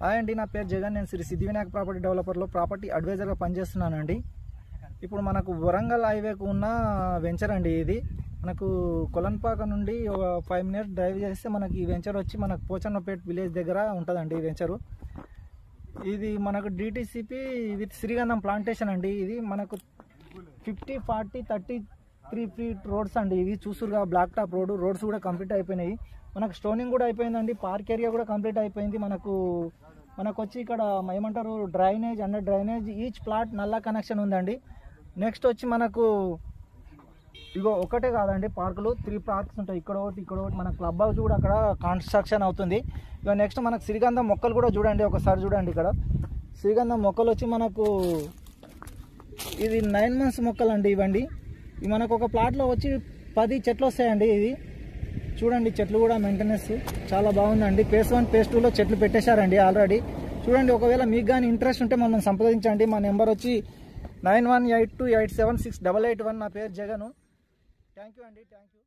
Hi అండి, నా పేరు జగన్. నేను శ్రీ సిద్ధి వినాయక ప్రాపర్టీ డెవలపర్లో ప్రాపర్టీ అడ్వైజర్గా పనిచేస్తున్నానండి. ఇప్పుడు మనకు వరంగల్ హైవేకు ఉన్న వెంచర్ అండి ఇది. మనకు కొలన్పాక నుండి ఒక 5 minutes డ్రైవ్ చేస్తే మనకి ఈ వెంచర్ వచ్చి మనకు పోచన్నపేట విలేజ్ దగ్గర ఉంటుందండి ఈ వెంచరు. ఇది మనకు డిటిసిపి విత్ శ్రీగంధం ప్లాంటేషన్ అండి. ఇది మనకు 50, 40, 33 feet రోడ్స్ అండి. ఇవి చూసురుగా బ్లాక్ టాప్ రోడ్స్ కూడా కంప్లీట్ అయిపోయినాయి. మనకు స్టోనింగ్ కూడా అయిపోయిందండి. పార్క్ ఏరియా కూడా కంప్లీట్ అయిపోయింది. మనకు వచ్చి ఇక్కడ ఏమంటారు drainage, under drainage, each plot నల్లా కనెక్షన్ ఉందండి. నెక్స్ట్ వచ్చి మనకు ఇగో ఒకటే కాదండి పార్కులు, 3 పార్క్స్ ఉంటాయి. ఇక్కడ ఒకటి మన క్లబ్ హౌస్ కూడా అక్కడ కన్స్ట్రక్షన్ అవుతుంది. ఇక నెక్స్ట్ మనకు శ్రీగంధం మొక్కలు కూడా చూడండి, ఒకసారి చూడండి. ఇక్కడ శ్రీగంధం మొక్కలు వచ్చి మనకు ఇది 9 months మొక్కలు అండి ఇవ్వండి. ఇవి మనకు ఒక ప్లాట్లో వచ్చి 10 చెట్లు వస్తాయండి. ఇది చూడండి, చెట్లు కూడా మెయింటెనెన్స్ చాలా బాగుందండి. phase 1, phase 2లో చెట్లు పెట్టేశారండి ఆల్రెడీ. చూడండి, ఒకవేళ మీకు కానీ ఇంట్రెస్ట్ ఉంటే మనం సంప్రదించండి. మా నెంబర్ వచ్చి 9182876881. నా పేరు జగను. థ్యాంక్ యూ అండి, థ్యాంక్ యూ.